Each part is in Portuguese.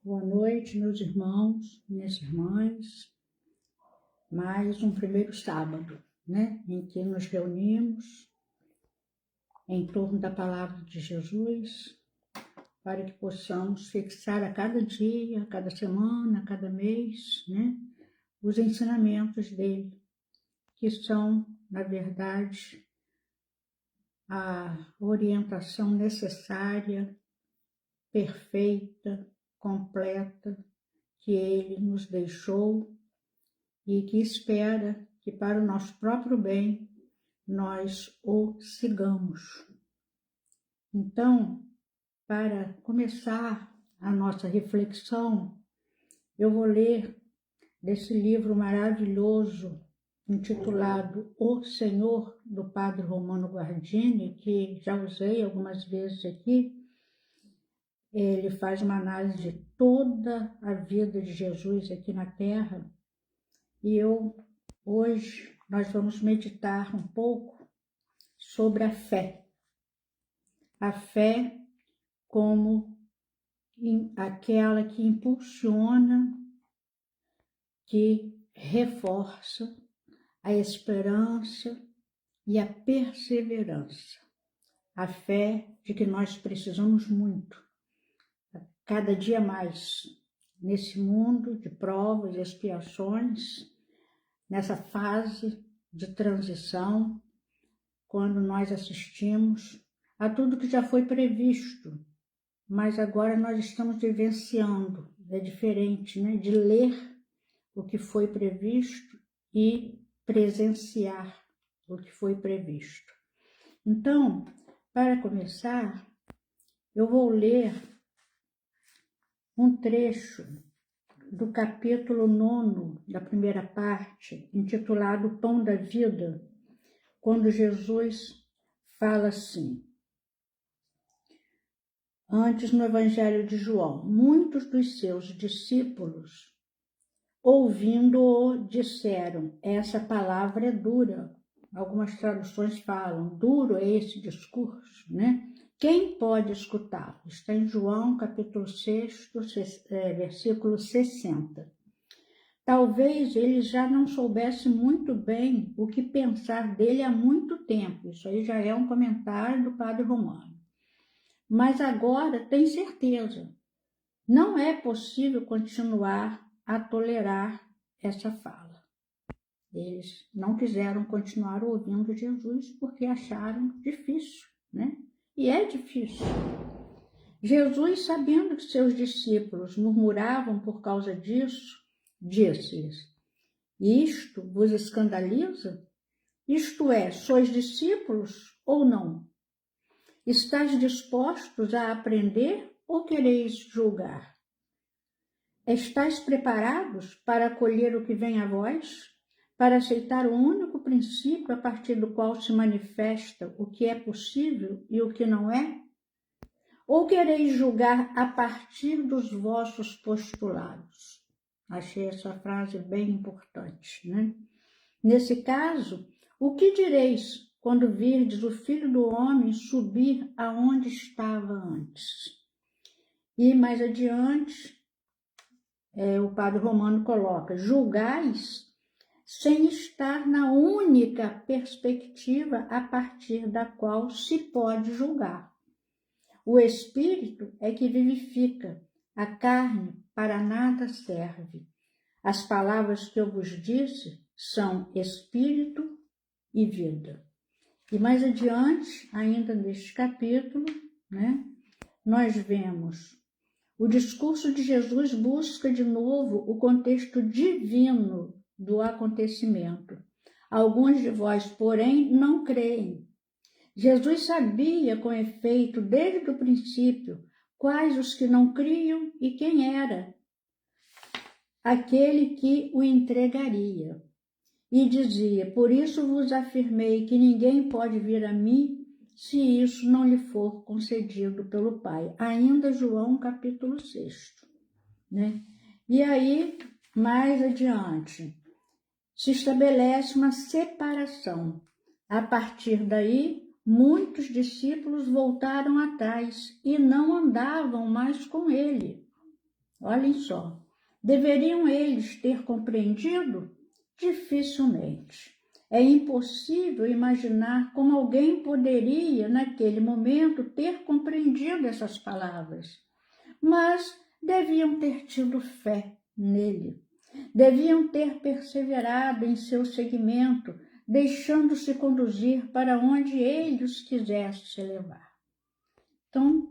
Boa noite, meus irmãos, minhas irmãs. Mais um primeiro sábado, em que nos reunimos em torno da palavra de Jesus, para que possamos fixar a cada dia, a cada semana, a cada mês, os ensinamentos dele, que são, na verdade, a orientação necessária, perfeita, completa, que ele nos deixou e que espera que para o nosso próprio bem nós o sigamos. Então, para começar a nossa reflexão, eu vou ler desse livro maravilhoso intitulado O Senhor, do Padre Romano Guardini, que já usei algumas vezes aqui. Ele faz uma análise de toda a vida de Jesus aqui na Terra. E hoje nós vamos meditar um pouco sobre a fé. A fé como aquela que impulsiona, que reforça a esperança e a perseverança. A fé de que nós precisamos muito, cada dia mais, nesse mundo de provas e expiações, nessa fase de transição, quando nós assistimos a tudo que já foi previsto, mas agora nós estamos vivenciando. É diferente, de ler o que foi previsto e presenciar o que foi previsto. Então, para começar, eu vou ler um trecho do capítulo 9, da primeira parte, intitulado Pão da Vida, quando Jesus fala assim: antes, no Evangelho de João, muitos dos seus discípulos, ouvindo-o, disseram: essa palavra é dura. Algumas traduções falam: duro é esse discurso, Quem pode escutá-lo? Está em João, capítulo 6, versículo 60. Talvez ele já não soubesse muito bem o que pensar dele há muito tempo. Isso aí já é um comentário do Padre Romano. Mas agora tem certeza. Não é possível continuar a tolerar essa fala. Eles não quiseram continuar ouvindo Jesus porque acharam difícil, E é difícil. Jesus, sabendo que seus discípulos murmuravam por causa disso, disse-lhes: isto vos escandaliza? Isto é, sois discípulos ou não? Estais dispostos a aprender ou quereis julgar? Estais preparados para acolher o que vem a vós? Para aceitar o único princípio a partir do qual se manifesta o que é possível e o que não é? Ou quereis julgar a partir dos vossos postulados? Achei essa frase bem importante, Nesse caso, o que direis quando virdes o Filho do Homem subir aonde estava antes? E mais adiante, o Padre Romano coloca: julgais sem estar na única perspectiva a partir da qual se pode julgar. O Espírito é que vivifica, a carne para nada serve. As palavras que eu vos disse são Espírito e vida. E mais adiante, ainda neste capítulo, nós vemos o discurso de Jesus busca de novo o contexto divino do acontecimento. Alguns de vós, porém, não creem. Jesus sabia, com efeito, desde o princípio, quais os que não criam e quem era aquele que o entregaria. E dizia: por isso vos afirmei que ninguém pode vir a mim se isso não lhe for concedido pelo Pai. Ainda João, capítulo 6. E aí, mais adiante, se estabelece uma separação. A partir daí, muitos discípulos voltaram atrás e não andavam mais com ele. Olhem só, deveriam eles ter compreendido? Dificilmente. É impossível imaginar como alguém poderia, naquele momento, ter compreendido essas palavras. Mas deviam ter tido fé nele. Deviam ter perseverado em seu seguimento, deixando-se conduzir para onde ele os quisesse levar. Então,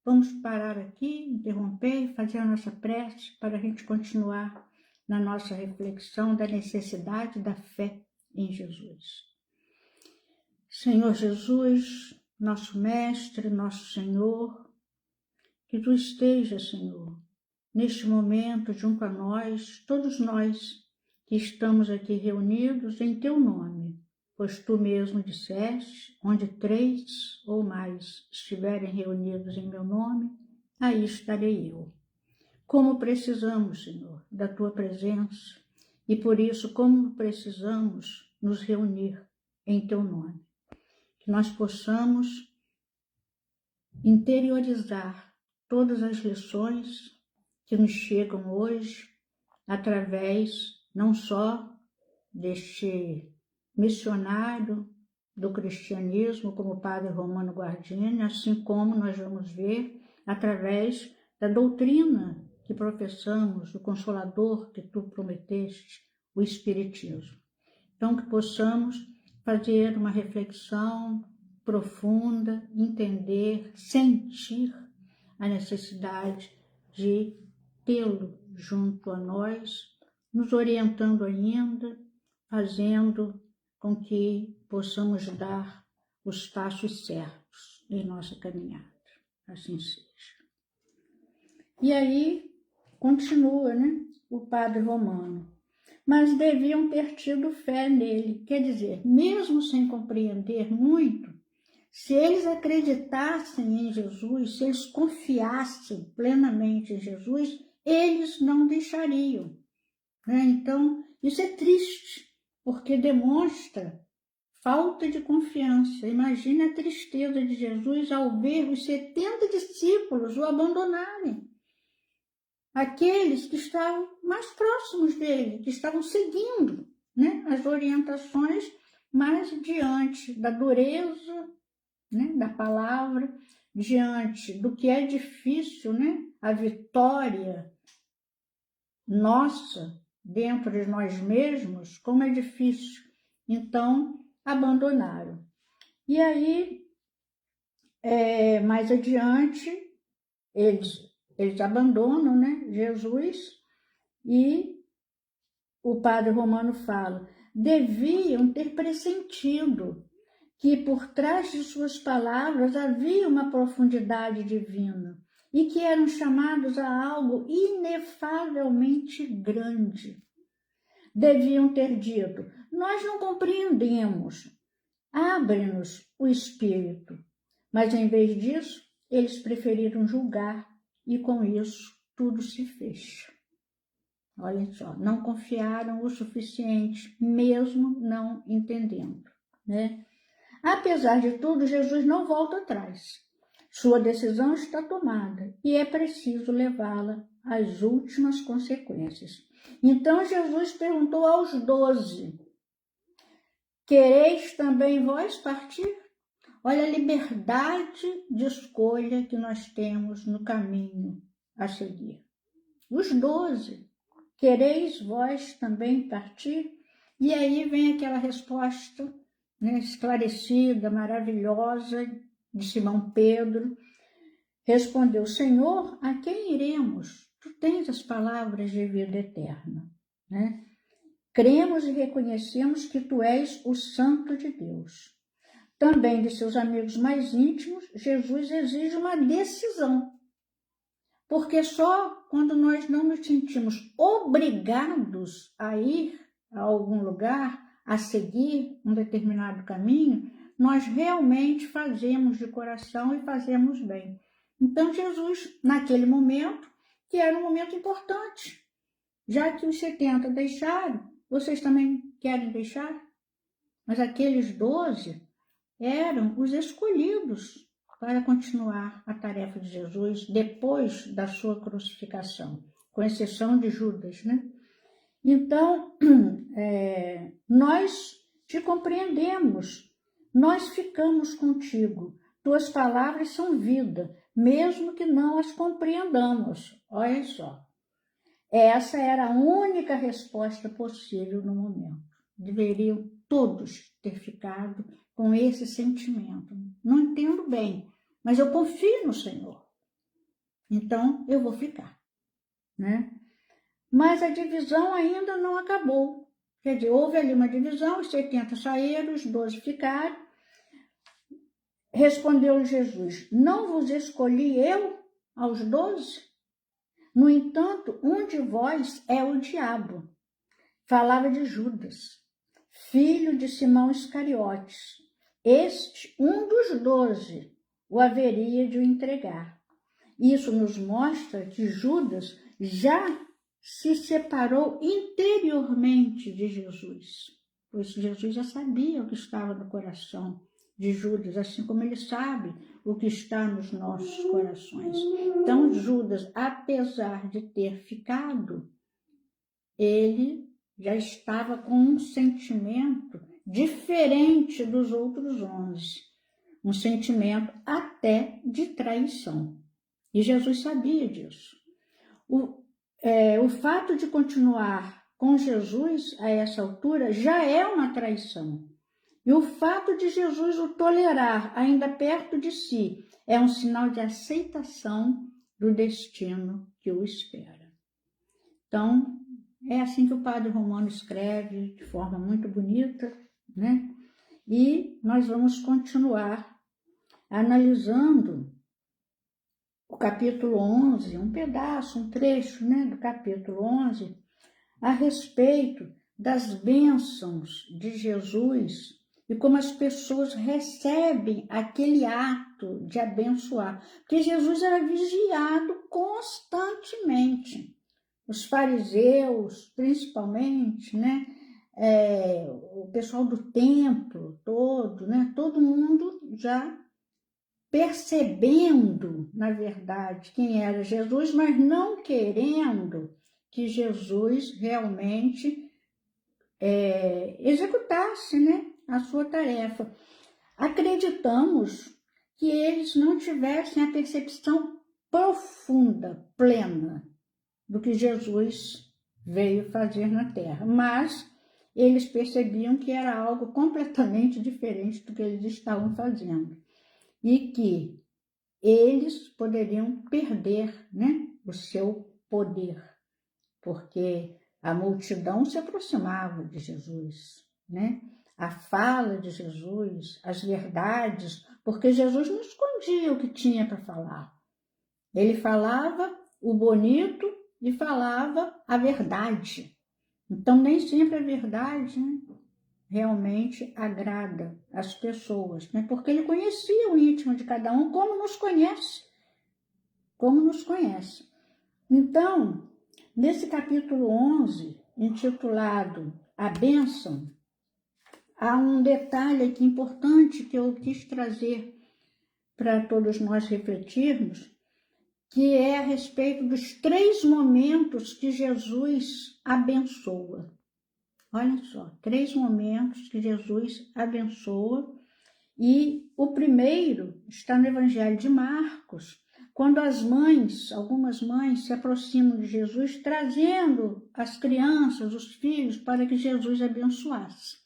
vamos parar aqui, interromper e fazer a nossa prece para a gente continuar na nossa reflexão da necessidade da fé em Jesus. Senhor Jesus, nosso Mestre, nosso Senhor, que Tu esteja, Senhor, neste momento junto a nós, todos nós que estamos aqui reunidos em Teu nome, pois Tu mesmo disseste, onde 3 ou mais estiverem reunidos em meu nome, aí estarei eu. Como precisamos, Senhor, da Tua presença e por isso como precisamos nos reunir em Teu nome. Que nós possamos interiorizar todas as lições que nos chegam hoje através não só deste missionário do cristianismo como o Padre Romano Guardini, assim como nós vamos ver através da doutrina que professamos, do Consolador que Tu prometeste, o Espiritismo. Então, que possamos fazer uma reflexão profunda, entender, sentir a necessidade de tê-lo junto a nós, nos orientando ainda, fazendo com que possamos dar os passos certos em nossa caminhada. Assim seja. E aí, continua, o Padre Romano. Mas deviam ter tido fé nele, quer dizer, mesmo sem compreender muito, se eles acreditassem em Jesus, se eles confiassem plenamente em Jesus, eles não deixariam. Então, isso é triste, porque demonstra falta de confiança. Imagine a tristeza de Jesus ao ver os 70 discípulos o abandonarem. Aqueles que estavam mais próximos dele, que estavam seguindo as orientações, mas diante da dureza da palavra, diante do que é difícil, a vitória nossa dentro de nós mesmos, como é difícil. Então, abandonaram. E aí, mais adiante, eles abandonam Jesus e o Padre Romano fala, deviam ter pressentido que por trás de suas palavras havia uma profundidade divina e que eram chamados a algo inefavelmente grande. Deviam ter dito, nós não compreendemos, abre-nos o espírito. Mas em vez disso, eles preferiram julgar e com isso tudo se fecha. Olhem só, não confiaram o suficiente, mesmo não entendendo, Apesar de tudo, Jesus não volta atrás. Sua decisão está tomada e é preciso levá-la às últimas consequências. Então Jesus perguntou aos 12, quereis também vós partir? Olha a liberdade de escolha que nós temos no caminho a seguir. Os 12, quereis vós também partir? E aí vem aquela resposta esclarecida, maravilhosa, de Simão Pedro. Respondeu, Senhor, a quem iremos? Tu tens as palavras de vida eterna. Cremos e reconhecemos que Tu és o Santo de Deus. Também de seus amigos mais íntimos, Jesus exige uma decisão. Porque só quando nós não nos sentimos obrigados a ir a algum lugar, a seguir um determinado caminho, nós realmente fazemos de coração e fazemos bem. Então, Jesus, naquele momento, que era um momento importante, já que os 70 deixaram, vocês também querem deixar? Mas aqueles 12 eram os escolhidos para continuar a tarefa de Jesus depois da sua crucificação, com exceção de Judas, né? Então, nós te compreendemos, nós ficamos contigo, tuas palavras são vida, mesmo que não as compreendamos. Olha só, essa era a única resposta possível no momento. Deveriam todos ter ficado com esse sentimento. Não entendo bem, mas eu confio no Senhor. Então, eu vou ficar, né? Mas a divisão ainda não acabou. Quer dizer, houve ali uma divisão, os 70 saíram, os 12 ficaram. Respondeu Jesus, não vos escolhi eu aos 12? No entanto, um de vós é o diabo. Falava de Judas, filho de Simão Iscariotes. Este, um dos 12, o haveria de o entregar. Isso nos mostra que Judas já se separou interiormente de Jesus, pois Jesus já sabia o que estava no coração de Judas, assim como ele sabe o que está nos nossos corações. Então, Judas, apesar de ter ficado, ele já estava com um sentimento diferente dos outros 11, um sentimento até de traição. E Jesus sabia disso. O fato de continuar com Jesus a essa altura já é uma traição. E o fato de Jesus o tolerar ainda perto de si é um sinal de aceitação do destino que o espera. Então, é assim que o Padre Romano escreve, de forma muito bonita, né? E nós vamos continuar analisando o capítulo 11, um pedaço, um trecho, né, do capítulo 11, a respeito das bênçãos de Jesus e como as pessoas recebem aquele ato de abençoar. Porque Jesus era vigiado constantemente. Os fariseus, principalmente, né, o pessoal do templo todo, né, todo mundo já percebendo, na verdade, quem era Jesus, mas não querendo que Jesus realmente executasse, né, a sua tarefa. Acreditamos que eles não tivessem a percepção profunda, plena, do que Jesus veio fazer na Terra, mas eles percebiam que era algo completamente diferente do que eles estavam fazendo. E que eles poderiam perder, né, o seu poder, porque a multidão se aproximava de Jesus, né? A fala de Jesus, as verdades, porque Jesus não escondia o que tinha para falar. Ele falava o bonito e falava a verdade. Então, nem sempre a verdade, né, realmente agrada as pessoas, né? Porque ele conhecia o íntimo de cada um, como nos conhece. Então, nesse capítulo 11, intitulado A Bênção, há um detalhe aqui importante que eu quis trazer para todos nós refletirmos, que é a respeito dos 3 momentos que Jesus abençoa. Olha só, 3 momentos que Jesus abençoa. E o primeiro está no Evangelho de Marcos, quando algumas mães se aproximam de Jesus, trazendo as crianças, os filhos, para que Jesus abençoasse.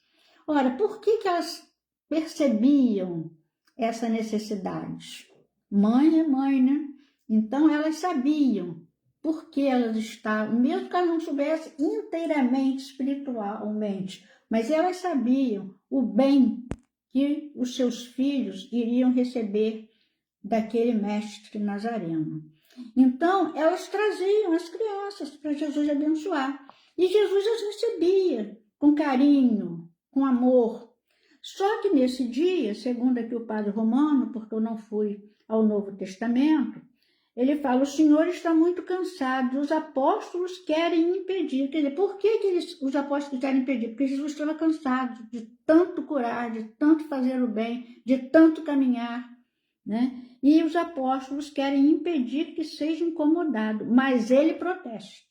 Ora, por que elas percebiam essa necessidade? Mãe é mãe, né? Então, elas sabiam por que elas estavam, mesmo que elas não soubessem inteiramente, espiritualmente, mas elas sabiam o bem que os seus filhos iriam receber daquele mestre nazareno. Então, elas traziam as crianças para Jesus abençoar. E Jesus as recebia com carinho, com amor. Só que nesse dia, segundo aqui o Padre Romano, porque eu não fui ao Novo Testamento, ele fala, o Senhor está muito cansado, e os apóstolos querem impedir. Quer dizer, por que os apóstolos querem impedir? Porque Jesus estava cansado de tanto curar, de tanto fazer o bem, de tanto caminhar, né? E os apóstolos querem impedir que seja incomodado, mas ele protesta,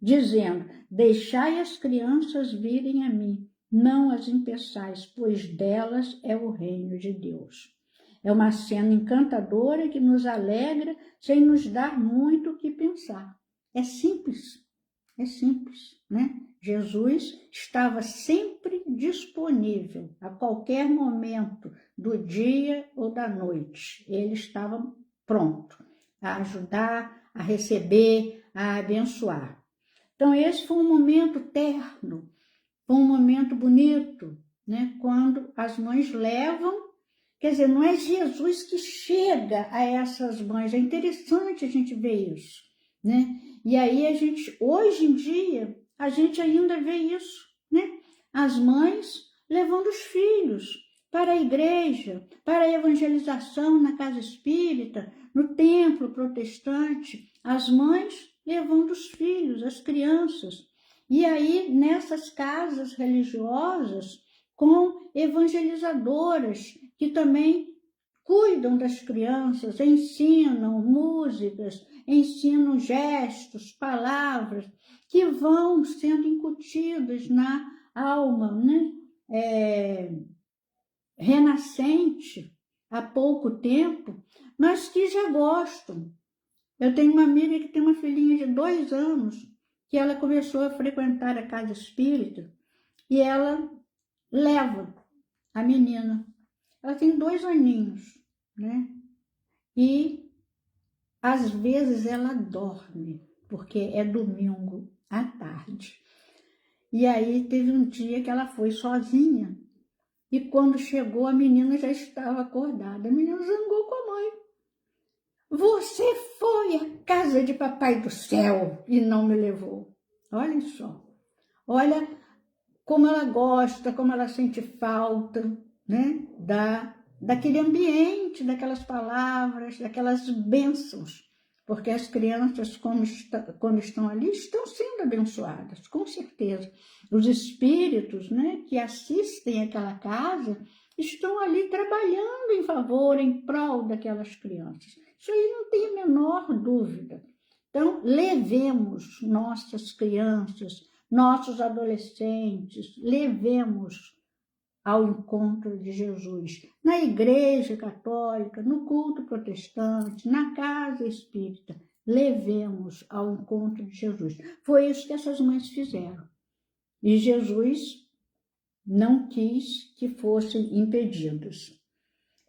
dizendo: deixai as crianças virem a mim, não as impeçais, pois delas é o reino de Deus. É uma cena encantadora que nos alegra sem nos dar muito o que pensar. É simples, né? Jesus estava sempre disponível a qualquer momento do dia ou da noite. Ele estava pronto a ajudar, a receber, a abençoar. Então, esse foi um momento terno, foi um momento bonito, né? Quando as mães levam, quer dizer, não é Jesus que chega a essas mães, é interessante a gente ver isso, né? E aí hoje em dia, a gente ainda vê isso, né? As mães levando os filhos para a igreja, para a evangelização na casa espírita, no templo protestante, as mães levando os filhos, as crianças. E aí, nessas casas religiosas, com evangelizadoras que também cuidam das crianças, ensinam músicas, ensinam gestos, palavras, que vão sendo incutidas na alma, né? Renascente, há pouco tempo, mas que já gostam. Eu tenho uma amiga que tem uma filhinha de 2 anos, que ela começou a frequentar a casa espírita, e ela leva a menina. Ela tem 2 aninhos, né? E às vezes ela dorme, porque é domingo à tarde. E aí teve um dia que ela foi sozinha, e quando chegou a menina já estava acordada. A menina zangou com a mãe. Você foi à casa de papai do céu e não me levou. Olha só. Olha como ela gosta, como ela sente falta, né? Daquele ambiente, daquelas palavras, daquelas bênçãos. Porque as crianças, quando estão ali, estão sendo abençoadas, com certeza. Os espíritos, né, que assistem aquela casa estão ali trabalhando em favor, em prol daquelas crianças. Isso aí não tem a menor dúvida. Então, levemos nossas crianças, nossos adolescentes, levemos ao encontro de Jesus, na igreja católica, no culto protestante, na casa espírita, levemos ao encontro de Jesus. Foi isso que essas mães fizeram. E Jesus não quis que fossem impedidos.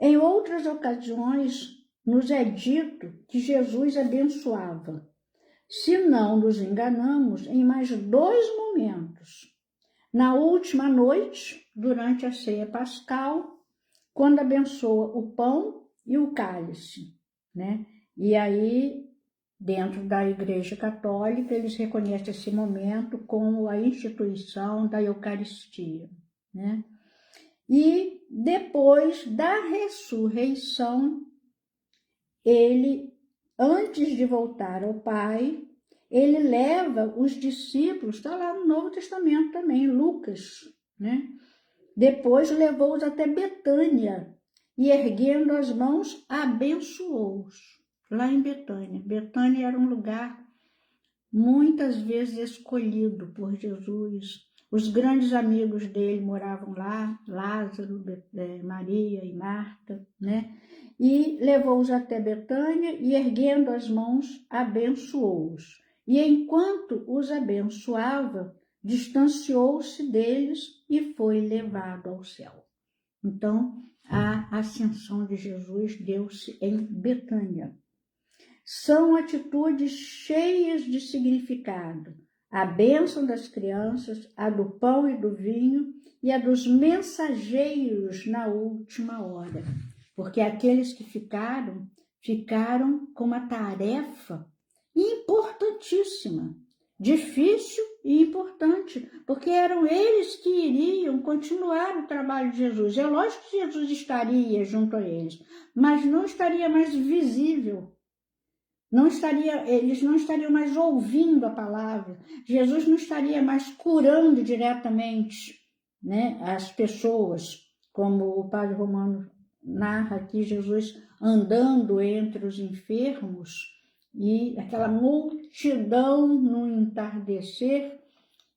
Em outras ocasiões, nos é dito que Jesus abençoava. Se não nos enganamos, em mais 2 momentos. Na última noite, durante a ceia pascal, quando abençoa o pão e o cálice, né? E aí, dentro da Igreja Católica, eles reconhecem esse momento como a instituição da Eucaristia, né? E depois da ressurreição, ele, antes de voltar ao Pai, ele leva os discípulos, está lá no Novo Testamento também, Lucas, né? Depois levou-os até Betânia e, erguendo as mãos, abençoou-os. Lá em Betânia. Betânia era um lugar muitas vezes escolhido por Jesus. Os grandes amigos dele moravam lá, Lázaro, Maria e Marta, né? E levou-os até Betânia e, erguendo as mãos, abençoou-os. E enquanto os abençoava, distanciou-se deles e foi levado ao céu. Então, a ascensão de Jesus deu-se em Betânia. São atitudes cheias de significado. A bênção das crianças, a do pão e do vinho e a dos mensageiros na última hora. Porque aqueles que ficaram com uma tarefa importantíssima, difícil e importante, porque eram eles que iriam continuar o trabalho de Jesus. É lógico que Jesus estaria junto a eles, mas não estaria mais visível. Eles não estariam mais ouvindo a palavra. Jesus não estaria mais curando diretamente, né, as pessoas, como o padre Romano narra aqui Jesus andando entre os enfermos e aquela multidão no entardecer,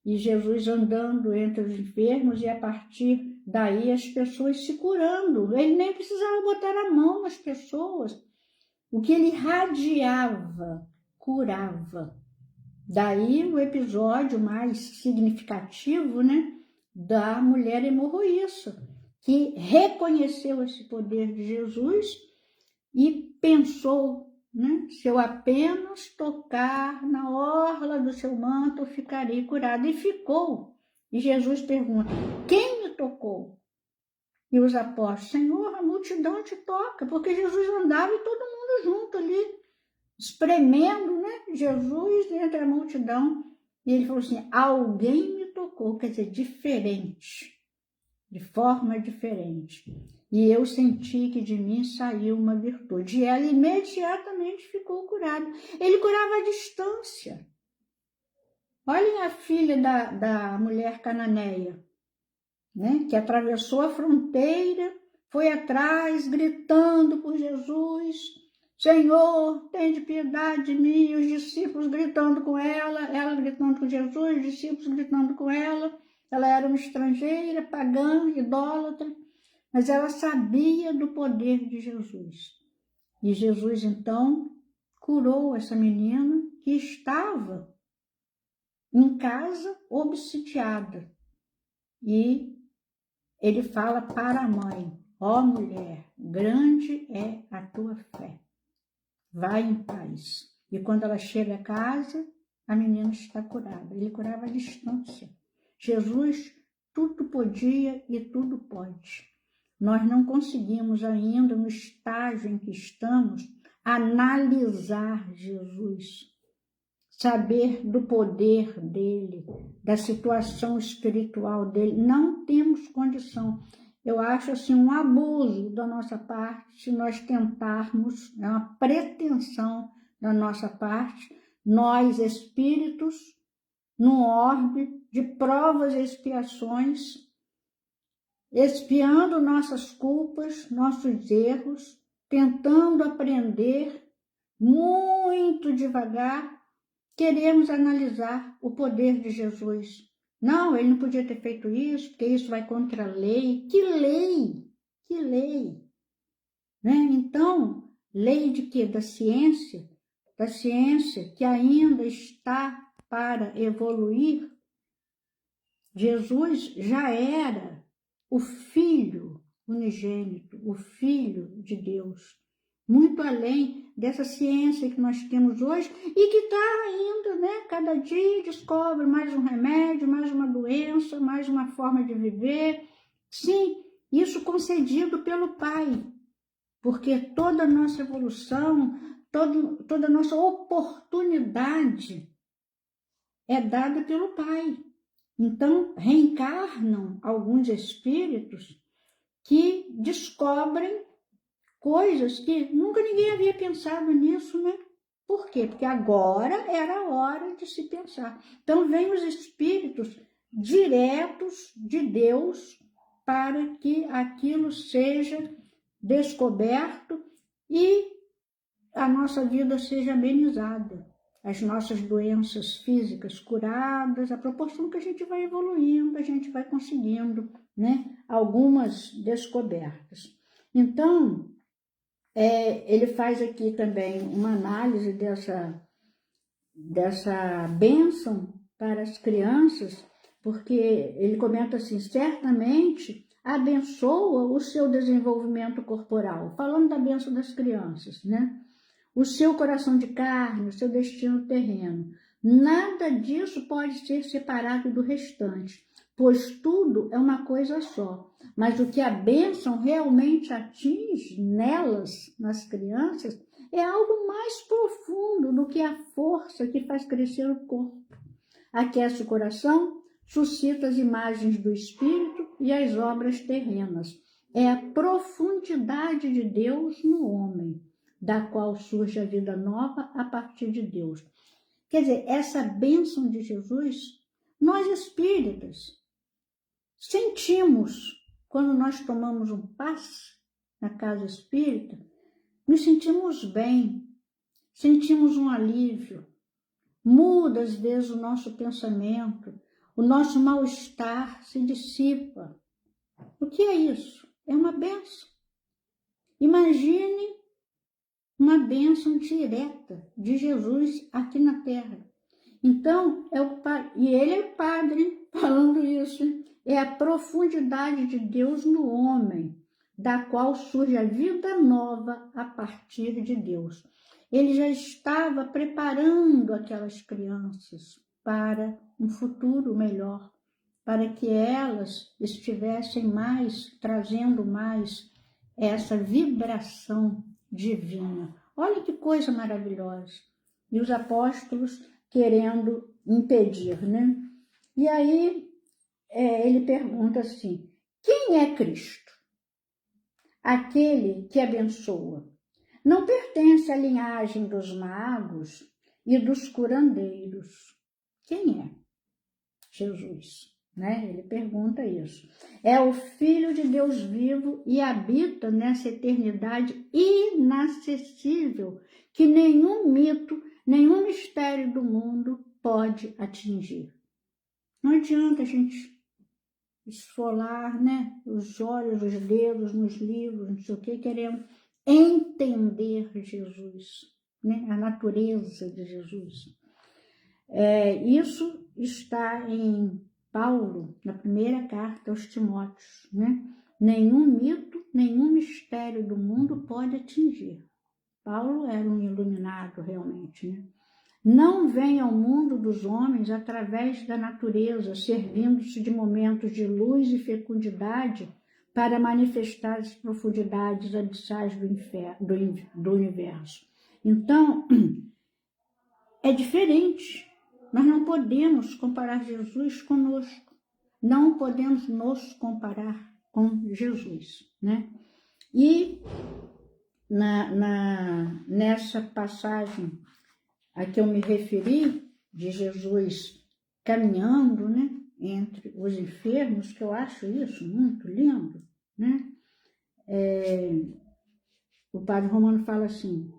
e Jesus andando entre os enfermos, e a partir daí as pessoas se curando. Ele nem precisava botar a mão nas pessoas. O que ele radiava, curava. Daí o episódio mais significativo, né, da mulher hemorroíça, que reconheceu esse poder de Jesus e pensou, né, se eu apenas tocar na orla do seu manto, eu ficarei curada. E ficou. E Jesus pergunta, quem me tocou? E os apóstolos, Senhor, a multidão te toca, porque Jesus andava e todo mundo junto ali, espremendo, né, Jesus entre a multidão. E ele falou assim, alguém me tocou, quer dizer, diferente, de forma diferente. E eu senti que de mim saiu uma virtude. E ela imediatamente ficou curada. Ele curava à distância. Olhem a filha da mulher cananeia, né, que atravessou a fronteira, foi atrás, gritando por Jesus. Senhor, tende piedade de mim. Os discípulos gritando com ela gritando com Jesus, os discípulos gritando com ela. Ela era uma estrangeira, pagã, idólatra, mas ela sabia do poder de Jesus. E Jesus, então, curou essa menina que estava em casa obsidiada. E ele fala para a mãe, ó mulher, grande é a tua fé. Vai em paz. E quando ela chega a casa, a menina está curada. Ele curava à distância. Jesus tudo podia e tudo pode. Nós não conseguimos ainda, no estágio em que estamos, analisar Jesus, saber do poder dele, da situação espiritual dele. Não temos condição. Eu acho assim um abuso da nossa parte se nós tentarmos, é uma pretensão da nossa parte, nós espíritos, num orbe de provas e expiações, expiando nossas culpas, nossos erros, tentando aprender muito devagar, queremos analisar o poder de Jesus. Não, ele não podia ter feito isso, porque isso vai contra a lei. Que lei? Que lei? Né? Então, lei de quê? Da ciência? Da ciência que ainda está para evoluir. Jesus já era o Filho unigênito, o Filho de Deus, muito além dessa ciência que nós temos hoje e que está ainda, né? Cada dia descobre mais um remédio, mais uma doença, mais uma forma de viver. Sim, isso concedido pelo Pai, porque toda a nossa evolução, toda a nossa oportunidade é dada pelo Pai. Então, reencarnam alguns espíritos que descobrem coisas que nunca ninguém havia pensado nisso, né? Por quê? Porque agora era a hora de se pensar. Então, vêm os espíritos diretos de Deus para que aquilo seja descoberto e a nossa vida seja amenizada. As nossas doenças físicas curadas, à proporção que a gente vai evoluindo, a gente vai conseguindo, né, algumas descobertas. Então, ele faz aqui também uma análise dessa bênção para as crianças, porque ele comenta assim, certamente abençoa o seu desenvolvimento corporal, falando da bênção das crianças, né? O seu coração de carne, o seu destino terreno. Nada disso pode ser separado do restante, pois tudo é uma coisa só. Mas o que a bênção realmente atinge nelas, nas crianças, é algo mais profundo do que a força que faz crescer o corpo. Aquece o coração, suscita as imagens do espírito e as obras terrenas. É a profundidade de Deus no homem, da qual surge a vida nova a partir de Deus. Quer dizer, essa bênção de Jesus, nós espíritas sentimos quando nós tomamos um passe na casa espírita, nos sentimos bem, sentimos um alívio, muda às vezes o nosso pensamento, o nosso mal-estar se dissipa. O que é isso? É uma bênção. Imagine uma bênção direta de Jesus aqui na Terra. Então, e ele é o Padre falando isso, é a profundidade de Deus no homem, da qual surge a vida nova a partir de Deus. Ele já estava preparando aquelas crianças para um futuro melhor, para que elas estivessem trazendo mais essa vibração divina. Olha que coisa maravilhosa. E os apóstolos querendo impedir, né? E aí ele pergunta assim, quem é Cristo? Aquele que abençoa. Não pertence à linhagem dos magos e dos curandeiros. Quem é? Jesus, né? Ele pergunta isso. É o Filho de Deus vivo e habita nessa eternidade inacessível que nenhum mito, nenhum mistério do mundo pode atingir. Não adianta a gente esfolar, né, os olhos, os dedos nos livros, não sei o que, querendo entender Jesus, né, a natureza de Jesus. Isso está em Paulo, na primeira carta aos Timóteos, né? Nenhum mito, nenhum mistério do mundo pode atingir. Paulo era um iluminado realmente, né? Não vem ao mundo dos homens através da natureza, servindo-se de momentos de luz e fecundidade para manifestar as profundidades abissais do universo. Então, é diferente. Nós não podemos comparar Jesus conosco. Não podemos nos comparar com Jesus, né? E nessa passagem a que eu me referi, de Jesus caminhando, né, entre os enfermos, que eu acho isso muito lindo, né? O Padre Romano fala assim,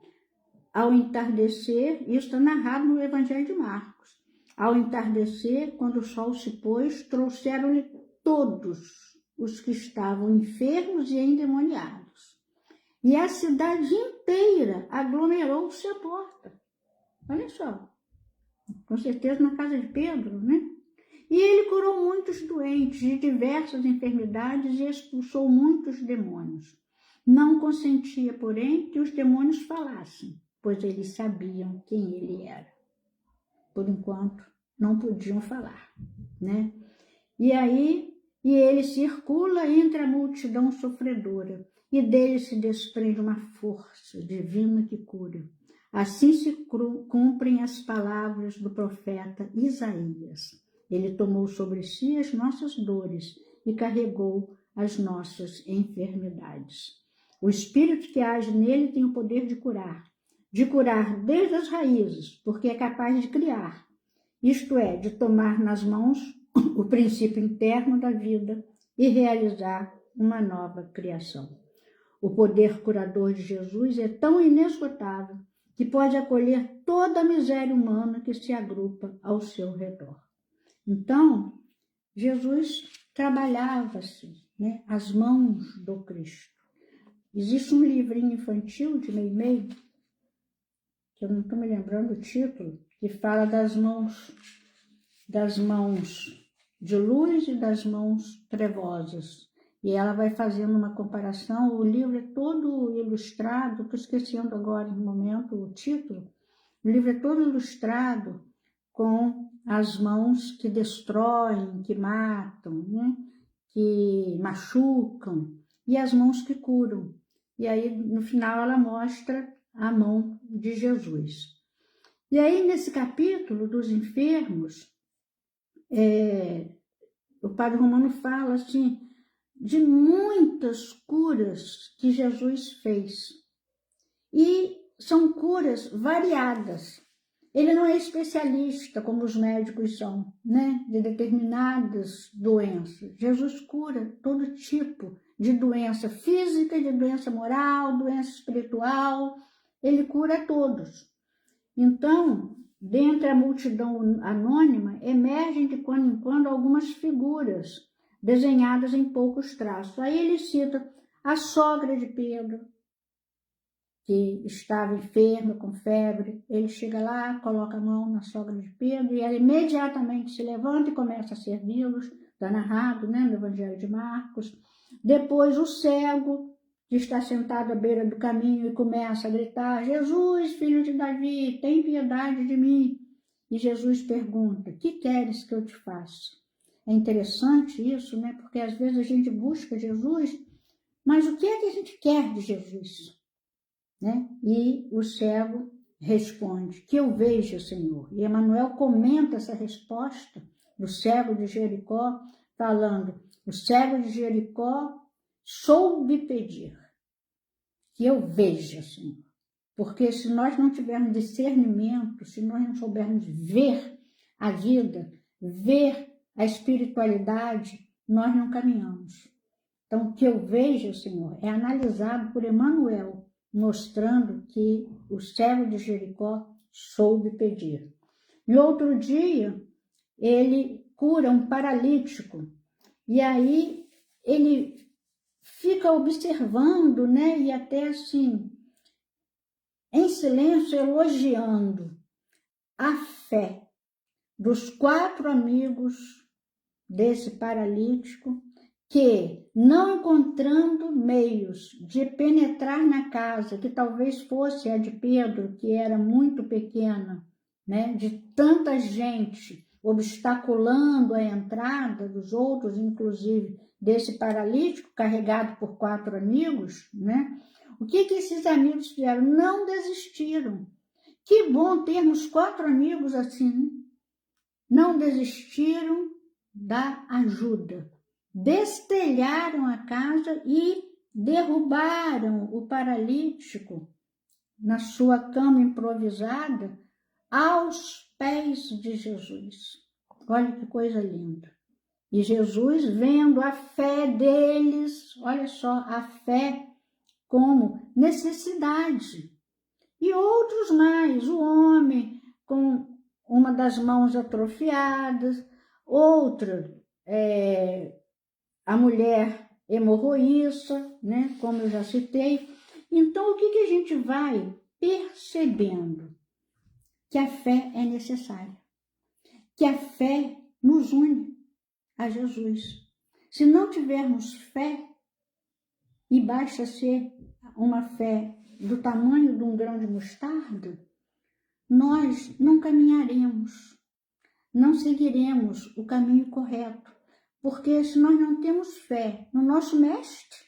ao entardecer, isso está narrado no Evangelho de Marcos, ao entardecer, quando o sol se pôs, trouxeram-lhe todos os que estavam enfermos e endemoniados. E a cidade inteira aglomerou-se à porta. Olha só, com certeza na casa de Pedro, né? E ele curou muitos doentes de diversas enfermidades e expulsou muitos demônios. Não consentia, porém, que os demônios falassem, pois eles sabiam quem ele era. Por enquanto, não podiam falar, né? E ele circula entre a multidão sofredora, e dele se desprende uma força divina que cura. Assim se cumprem as palavras do profeta Isaías. Ele tomou sobre si as nossas dores e carregou as nossas enfermidades. O Espírito que age nele tem o poder de curar desde as raízes, porque é capaz de criar, isto é, de tomar nas mãos o princípio interno da vida e realizar uma nova criação. O poder curador de Jesus é tão inesgotável que pode acolher toda a miséria humana que se agrupa ao seu redor. Então, Jesus trabalhava-se, né, as mãos do Cristo. Existe um livrinho infantil de meio, que eu não estou me lembrando o título, que fala das mãos de luz e das mãos trevosas. E ela vai fazendo uma comparação, o livro é todo ilustrado, estou esquecendo agora no momento o título, o livro é todo ilustrado com as mãos que destroem, que matam, né? Que machucam, e as mãos que curam. E aí, no final, ela mostra a mão de Jesus. E aí, nesse capítulo dos enfermos, o Padre Romano fala assim, de muitas curas que Jesus fez. E são curas variadas. Ele não é especialista, como os médicos são, né, de determinadas doenças. Jesus cura todo tipo de doença física, de doença moral, doença espiritual. Ele cura todos. Então, dentre a multidão anônima, emergem de quando em quando algumas figuras desenhadas em poucos traços. Aí ele cita a sogra de Pedro, que estava enferma, com febre. Ele chega lá, coloca a mão na sogra de Pedro e ela imediatamente se levanta e começa a servi-los. Está narrado, né, no Evangelho de Marcos. Depois o cego, que está sentado à beira do caminho e começa a gritar: Jesus, filho de Davi, tem piedade de mim. E Jesus pergunta: que queres que eu te faça? É interessante isso, né? Porque às vezes a gente busca Jesus, mas o que é que a gente quer de Jesus? Né? E o cego responde: que eu veja, Senhor. E Emmanuel comenta essa resposta do cego de Jericó, falando: o cego de Jericó soube pedir que eu veja, Senhor. Porque se nós não tivermos discernimento, se nós não soubermos ver a vida, ver a espiritualidade, nós não caminhamos. Então, o que eu vejo, Senhor, é analisado por Emmanuel, mostrando que o cego de Jericó soube pedir. E outro dia, ele cura um paralítico, e aí ele fica observando, né, e até assim, em silêncio, elogiando a fé dos 4 amigos desse paralítico, que, não encontrando meios de penetrar na casa, que talvez fosse a de Pedro, que era muito pequena, né, de tanta gente obstaculando a entrada dos outros, inclusive desse paralítico, carregado por 4 amigos, né? O que esses amigos fizeram? Não desistiram. Que bom termos 4 amigos assim, né? Não desistiram da ajuda. Destelharam a casa e derrubaram o paralítico na sua cama improvisada aos pés de Jesus. Olha que coisa linda. E Jesus, vendo a fé deles, olha só, a fé como necessidade. E outros mais, o homem com uma das mãos atrofiadas, outra, a mulher hemorroíça, né, como eu já citei. Então, o que a gente vai percebendo? Que a fé é necessária, que a fé nos une a Jesus. Se não tivermos fé, e basta ser uma fé do tamanho de um grão de mostarda, nós não caminharemos, não seguiremos o caminho correto, porque se nós não temos fé no nosso Mestre,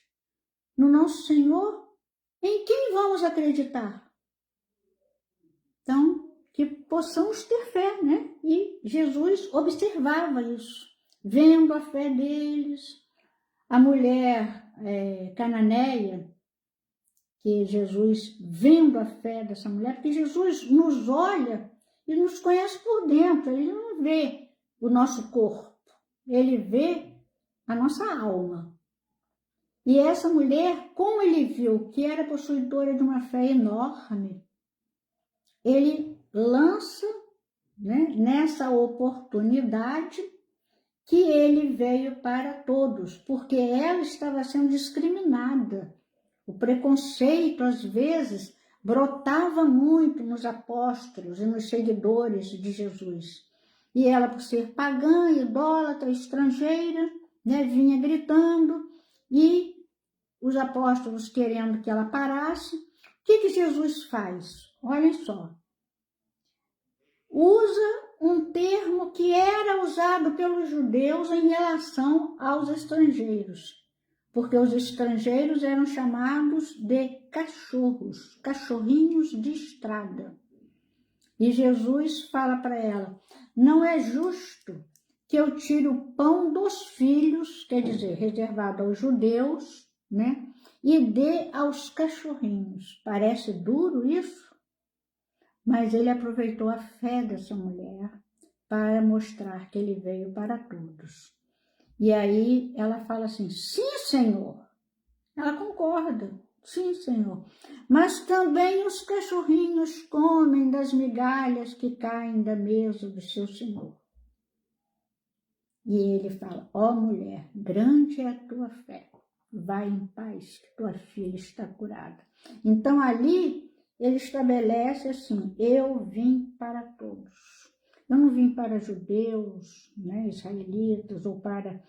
no nosso Senhor, em quem vamos acreditar? Então, que possamos ter fé, né? E Jesus observava isso, vendo a fé deles. A mulher cananeia, que Jesus, vendo a fé dessa mulher, porque Jesus nos olha e nos conhece por dentro, ele não vê o nosso corpo, ele vê a nossa alma. E essa mulher, como ele viu que era possuidora de uma fé enorme, ele lança, né, nessa oportunidade que ele veio para todos, porque ela estava sendo discriminada. O preconceito, às vezes, brotava muito nos apóstolos e nos seguidores de Jesus. E ela, por ser pagã, idólatra, estrangeira, né, vinha gritando, e os apóstolos querendo que ela parasse. O que Jesus faz? Olhem só. Usa um termo que era usado pelos judeus em relação aos estrangeiros, porque os estrangeiros eram chamados de cachorros, cachorrinhos de estrada. E Jesus fala para ela: não é justo que eu tire o pão dos filhos, quer dizer, reservado aos judeus, né, e dê aos cachorrinhos. Parece duro isso? Mas ele aproveitou a fé dessa mulher para mostrar que ele veio para todos. E aí ela fala assim: sim, Senhor, Ela concorda. Sim, Senhor. Mas também os cachorrinhos comem das migalhas que caem da mesa do seu Senhor. E ele fala, ó mulher, grande é a tua fé. Vai em paz, que tua filha está curada. Então ali ele estabelece assim, eu vim para todos. Eu não vim para judeus, né, israelitas, ou para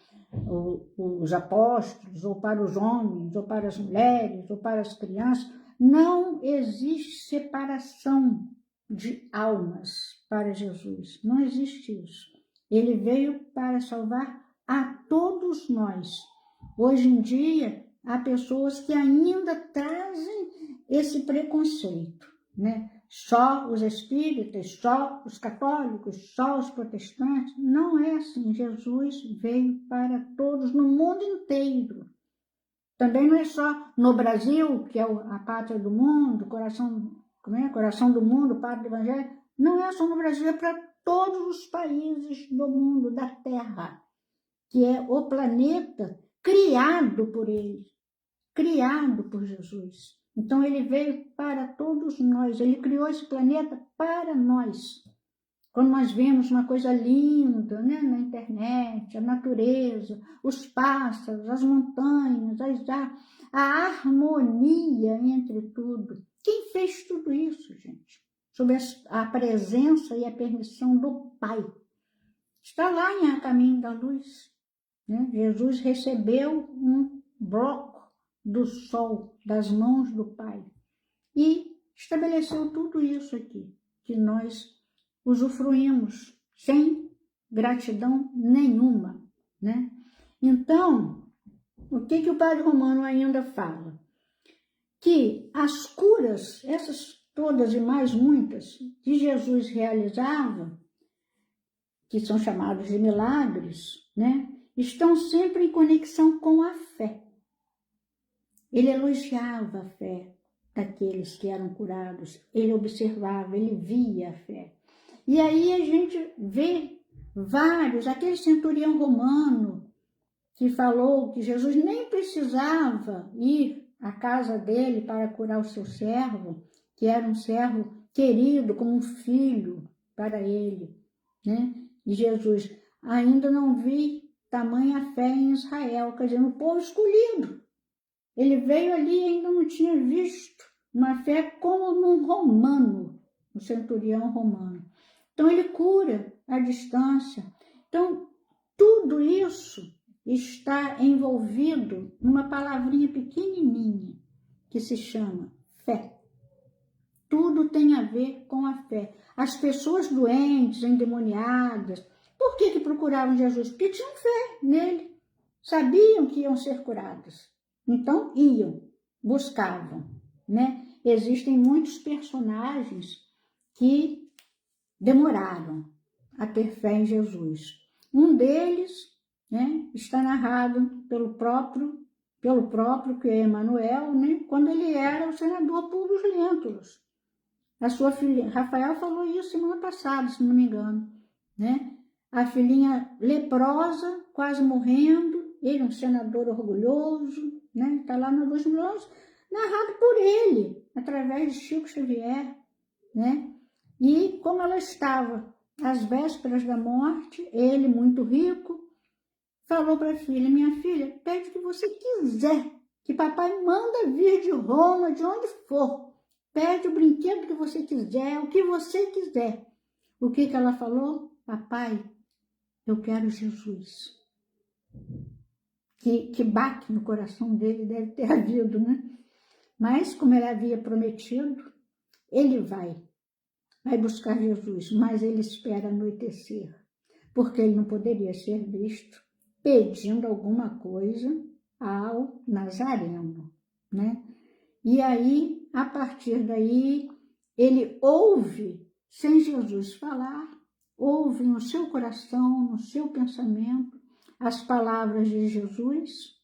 os apóstolos, ou para os homens, ou para as mulheres, ou para as crianças. Não existe separação de almas para Jesus. Não existe isso. Ele veio para salvar a todos nós. Hoje em dia, há pessoas que ainda trazem esse preconceito, né? Só os espíritas, só os católicos, só os protestantes. Não é assim. Jesus veio para todos no mundo inteiro. Também não é só no Brasil, que é a pátria do mundo, coração do mundo, pátria do evangelho. Não é só no Brasil, é para todos os países do mundo, da Terra, que é o planeta criado por ele, criado por Jesus. Então ele veio para todos nós, ele criou esse planeta para nós. Quando nós vemos uma coisa linda, né, na internet, a natureza, os pássaros, as montanhas, a harmonia entre tudo. Quem fez tudo isso, gente? Sob a presença e a permissão do Pai. Está lá em A Caminho da Luz. Né? Jesus recebeu um bloco do sol das mãos do Pai e estabeleceu tudo isso aqui, que nós usufruímos sem gratidão nenhuma. Né? Então, o que o Padre Romano ainda fala? Que as curas, essas todas e mais muitas, que Jesus realizava, que são chamados de milagres, né, estão sempre em conexão com a fé. Ele elogiava a fé daqueles que eram curados, ele observava, ele via a fé. E aí a gente vê vários, aquele centurião romano que falou que Jesus nem precisava ir à casa dele para curar o seu servo, que era um servo querido como um filho para ele, né? E Jesus, ainda não vi tamanha fé em Israel, quer dizer, no povo escolhido. Ele veio ali e ainda não tinha visto uma fé como num romano, um centurião romano. Então ele cura à distância. Então tudo isso está envolvido numa palavrinha pequenininha que se chama fé. Tudo tem a ver com a fé. As pessoas doentes, endemoniadas, por que procuravam Jesus? Porque tinham fé nele, sabiam que iam ser curadas. Então iam, buscavam, né? Existem muitos personagens que demoraram a ter fé em Jesus. Um deles, né, está narrado pelo próprio que é Emmanuel, né, quando ele era o senador Publius Lentulus. A sua filha, Rafael falou isso semana passada, se não me engano, né? A filhinha leprosa, quase morrendo, ele um senador orgulhoso, né? Está lá no 2011, narrado por ele, através de Chico Xavier, né? E como ela estava às vésperas da morte, ele, muito rico, falou para a filha, minha filha, pede o que você quiser, que papai manda vir de Roma, de onde for. Pede o brinquedo que você quiser, o que você quiser. O que ela falou? Papai, eu quero Jesus. Que baque no coração dele deve ter havido, né? Mas, como ele havia prometido, ele vai buscar Jesus, mas ele espera anoitecer, porque ele não poderia ser visto pedindo alguma coisa ao Nazareno, né? E aí, a partir daí, ele ouve, sem Jesus falar, ouve no seu coração, no seu pensamento, as palavras de Jesus,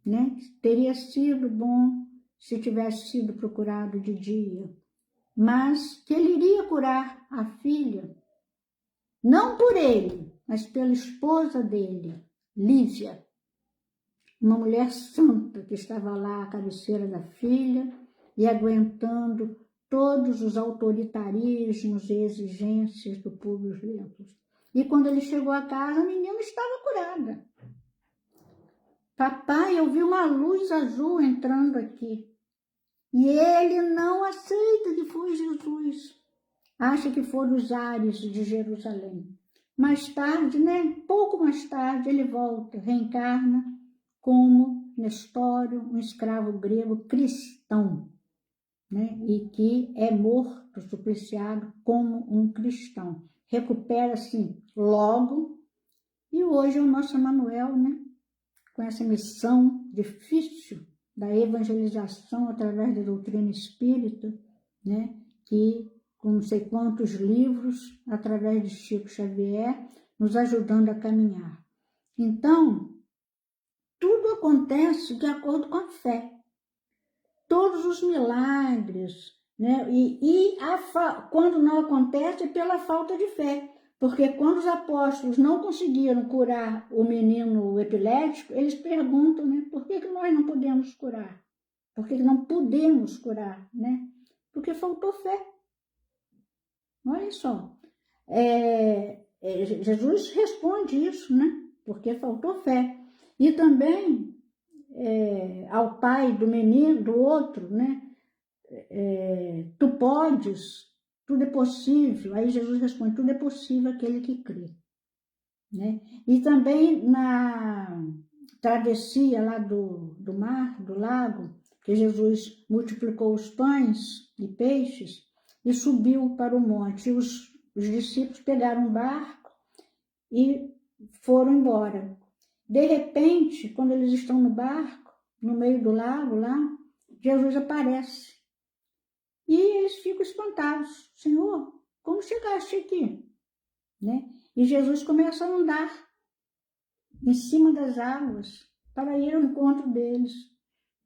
né? Teria sido bom se tivesse sido procurado de dia, mas que ele iria curar a filha, não por ele, mas pela esposa dele, Lísia. uma mulher santa que estava lá à cabeceira da filha e aguentando todos os autoritarismos e exigências do Públio Lentulus. E quando ele chegou a casa, a menina estava curada. Papai, eu vi uma luz azul entrando aqui. E ele não aceita que foi Jesus. Acha que foram os ares de Jerusalém. Mais tarde, né? Pouco mais tarde, ele volta, reencarna como Nestório, um escravo grego cristão, né? E que é morto, supliciado como um cristão. Recupera-se logo, e hoje é o nosso Emanuel, né? Com essa missão difícil da evangelização através da doutrina espírita, né? Que com não sei quantos livros, através de Chico Xavier, nos ajudando a caminhar. Então, tudo acontece de acordo com a fé. Todos os milagres, né? Quando não acontece é pela falta de fé. Porque quando os apóstolos não conseguiram curar o menino epilético, eles perguntam, né? Por que nós não podemos curar? Por que não podemos curar, né? Porque faltou fé. Olha só. Jesus responde isso, né? Porque faltou fé. E também ao pai do menino, do outro, né? Tu podes, tudo é possível. Aí Jesus responde, tudo é possível aquele que crê. Né? E também na travessia lá do mar, do lago, que Jesus multiplicou os pães e peixes e subiu para o monte. E os discípulos pegaram um barco e foram embora. De repente, quando eles estão no barco, no meio do lago lá, Jesus aparece. E eles ficam espantados. Senhor, como chegaste aqui? Né? E Jesus começa a andar em cima das águas para ir ao encontro deles.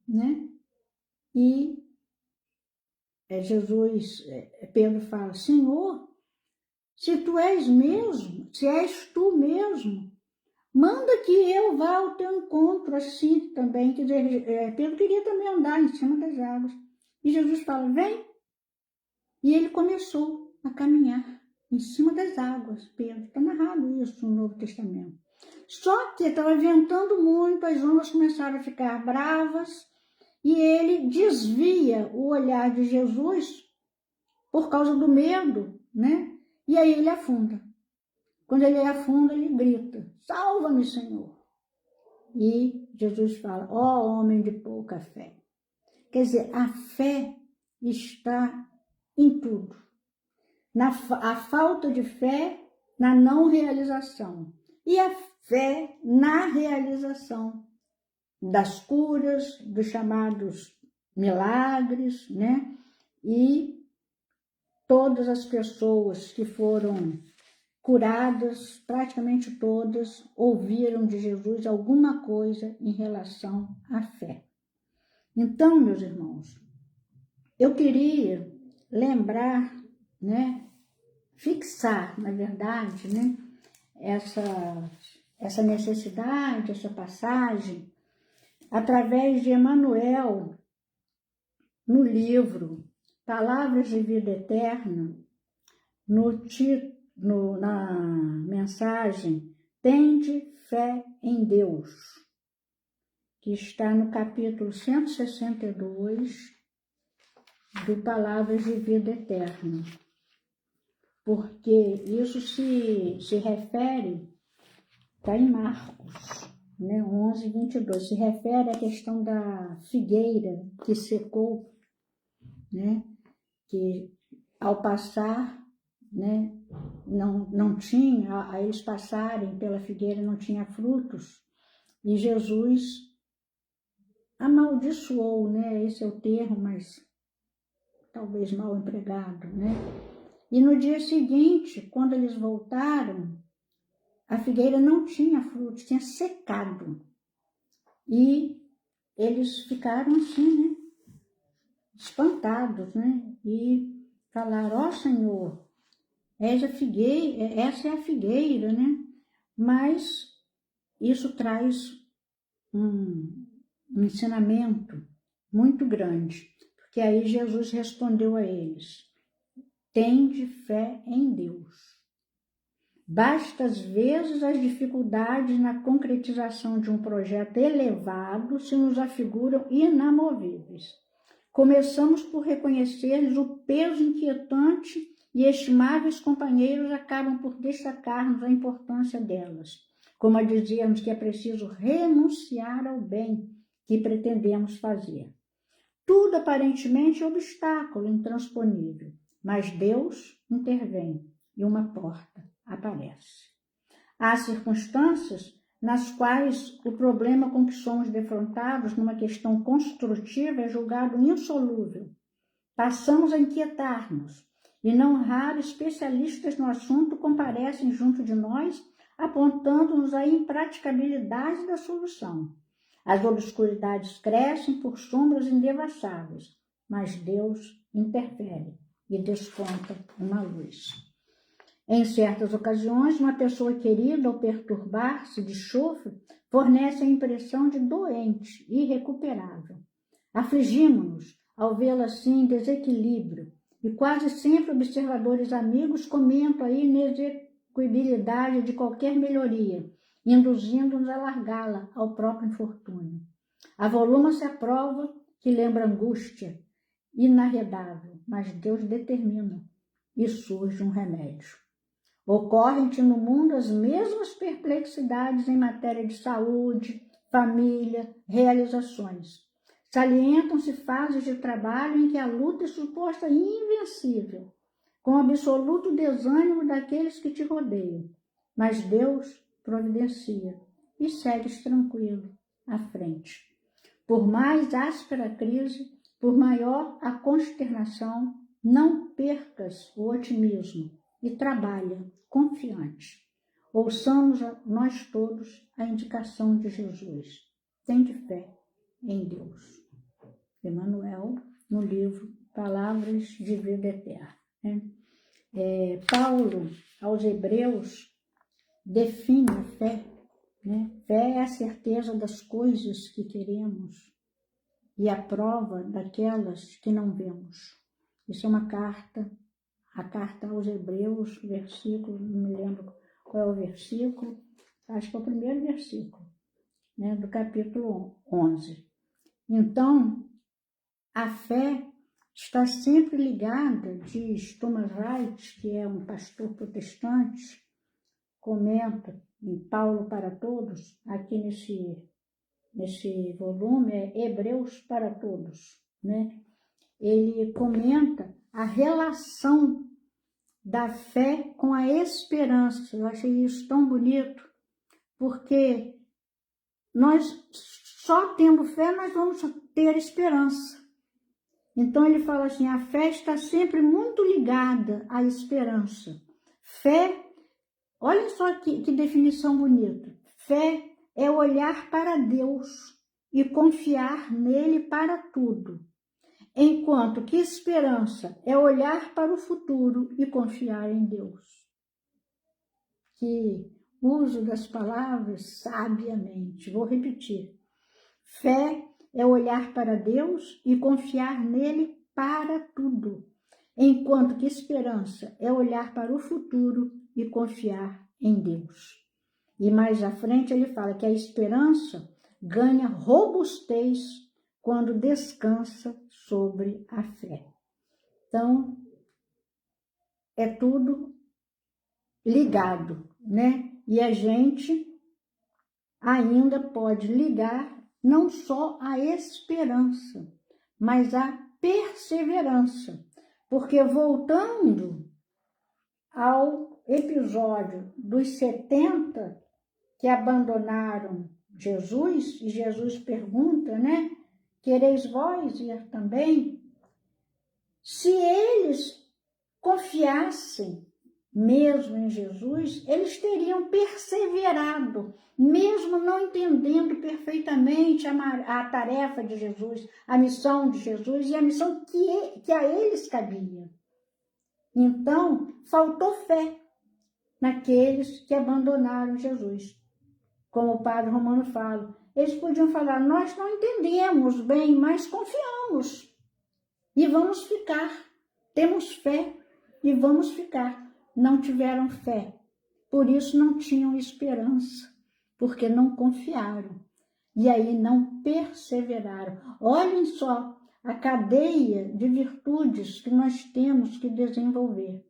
Né? E Pedro fala, Senhor, se tu és mesmo, se és tu mesmo, manda que eu vá ao teu encontro assim também. Quer dizer, Pedro queria também andar em cima das águas. E Jesus fala, vem. E ele começou a caminhar em cima das águas. Pedro, está narrado isso no Novo Testamento. Só que estava ventando muito, as ondas começaram a ficar bravas e ele desvia o olhar de Jesus por causa do medo, né? E aí ele afunda. Quando ele afunda, ele grita, salva-me, Senhor. E Jesus fala, ó homem de pouca fé. Quer dizer, a fé está em tudo. A falta de fé na não realização. E a fé na realização das curas, dos chamados milagres, né? E todas as pessoas que foram curadas, praticamente todas, ouviram de Jesus alguma coisa em relação à fé. Então, meus irmãos, eu queria lembrar, né, fixar, na verdade, né, essa necessidade, essa passagem, através de Emmanuel, no livro Palavras de Vida Eterna, na mensagem Tende Fé em Deus, que está no capítulo 162 do Palavras de Vida Eterna. Porque isso se refere, está em Marcos, né, 11, 22, se refere à questão da figueira que secou, né, que ao passar, né, não tinha, a eles passarem pela figueira não tinha frutos, e Jesus amaldiçoou, né, esse é o termo, mas talvez mal empregado, né? E no dia seguinte, quando eles voltaram, a figueira não tinha frutos, tinha secado. E eles ficaram assim, né? Espantados, né? E falaram, ó Senhor, essa é a figueira, né? Mas isso traz um ensinamento muito grande, porque aí Jesus respondeu a eles: tende fé em Deus. Basta, às vezes, as dificuldades na concretização de um projeto elevado se nos afiguram inamovíveis. Começamos por reconhecer-lhes o peso inquietante e estimáveis companheiros acabam por destacar-nos a importância delas, como a dizermos que é preciso renunciar ao bem que pretendemos fazer. Tudo aparentemente é obstáculo intransponível, mas Deus intervém e uma porta aparece. Há circunstâncias nas quais o problema com que somos defrontados numa questão construtiva é julgado insolúvel. Passamos a inquietar-nos, e não raro especialistas no assunto comparecem junto de nós, apontando-nos a impraticabilidade da solução. As obscuridades crescem por sombras indevassáveis, mas Deus interfere e desponta uma luz. Em certas ocasiões, uma pessoa querida, ao perturbar-se de chofre, fornece a impressão de doente, irrecuperável. Afligimos-nos ao vê-la assim em desequilíbrio, e quase sempre observadores amigos comentam a inexecuibilidade de qualquer melhoria, induzindo-nos a largá-la ao próprio infortúnio. Avoluma-se a prova que lembra angústia inarredável, mas Deus determina e surge um remédio. Ocorrem-te no mundo as mesmas perplexidades em matéria de saúde, família, realizações. Salientam-se fases de trabalho em que a luta é suposta invencível, com absoluto desânimo daqueles que te rodeiam. Mas Deus providencia e segues tranquilo à frente. Por mais áspera a crise, por maior a consternação, não percas o otimismo e trabalha confiante. Ouçamos nós todos a indicação de Jesus. Tende fé em Deus. Emmanuel, no livro Palavras de Vida Eterna. Paulo, aos Hebreus, define a fé. Fé é a certeza das coisas que queremos e a prova daquelas que não vemos. Isso é uma carta, a carta aos Hebreus, versículo, não me lembro qual é o versículo, acho que é o primeiro versículo, do capítulo 11. Então, a fé está sempre ligada, diz Thomas Wright, que é um pastor protestante, comenta em Paulo para Todos, aqui nesse volume, é Hebreus para Todos, Ele comenta a relação da fé com a esperança. Eu achei isso tão bonito, porque nós só tendo fé, nós vamos ter esperança. Então ele fala assim, a fé está sempre muito ligada à esperança. Fé, olha só que definição bonita. Fé é olhar para Deus e confiar nele para tudo. Enquanto que esperança é olhar para o futuro e confiar em Deus. Que uso das palavras sabiamente. Vou repetir. Fé é olhar para Deus e confiar nele para tudo, enquanto que esperança é olhar para o futuro e confiar em Deus. E mais à frente ele fala que a esperança ganha robustez quando descansa sobre a fé. Então, é tudo ligado, E a gente ainda pode ligar não só a esperança, mas a perseverança. Porque voltando ao episódio dos 70 que abandonaram Jesus, e Jesus pergunta, quereis vós ir também? Se eles confiassem mesmo em Jesus, eles teriam perseverado, mesmo não entendendo perfeitamente a tarefa de Jesus, a missão de Jesus e a missão que a eles cabia. Então, faltou fé naqueles que abandonaram Jesus. Como o padre Romano fala, eles podiam falar, nós não entendemos bem, mas confiamos e vamos ficar. Temos fé e vamos ficar. Não tiveram fé, por isso não tinham esperança, porque não confiaram. E aí não perseveraram. Olhem só a cadeia de virtudes que nós temos que desenvolver.